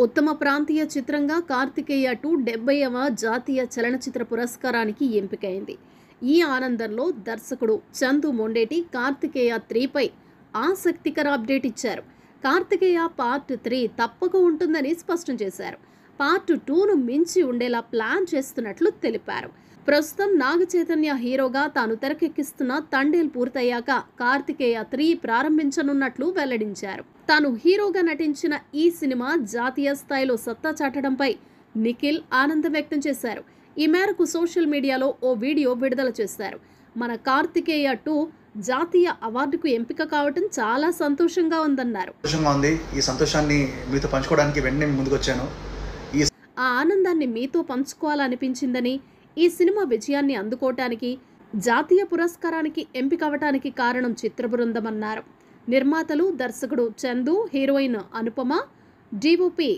ఉత్తమ ప్రాంతీయ చిత్రంగా కార్తికేయ 2 70వ జాతీయ చలనచిత్ర పురస్కారానికి ఎంపికైంది. ఈ ఆనందంలో దర్శకుడు చందు మొండేటి కార్తికేయ 3పై ఆసక్తికర అప్డేట్ ఇచ్చారు. కార్తికేయ పార్ట్ 3 తప్పక ఉంటుందని స్పష్టం చేశారు. పార్ట్ 2ను మించి ఉండేలా ప్లాన్ చేస్తున్నట్లు తెలిపారు. ప్రస్తుతం నాగ చైతన్య హీరోగా తాను తెరకెక్కిస్తున్న తండేల్ పూర్తయ్యాక కార్తికేయ 3 ప్రారంభించనున్నట్లు వెల్లడించారు. తాను హీరోగా నటించిన ఈ సినిమా జాతీయ స్థాయిలో సత్తా చాటడంపై నిఖిల్ ఆనందం వ్యక్తం చేశారు. ఈ మేరకు సోషల్ మీడియాలో ఓ వీడియో విడుదల చేశారు. మన కార్తికేయ 2 జాతీయ అవార్డుకు ఎంపిక కావటం చాలా సంతోషంగా ఉందన్నారు. ఈ సంతోషాన్ని మీతో పంచుకోవడానికి వెంటనే ముందుకు వచ్చాను. ఆ ఆనందాన్ని మీతో పంచుకోవాలనిపించిందని, ఈ సినిమా విజయాన్ని అందుకోవటానికి జాతీయ పురస్కారానికి ఎంపికవటానికి కారణం చిత్ర బృందం అన్నారు. నిర్మాతలు, దర్శకుడు చందు, హీరోయిన్ అనుపమ, డిఓపి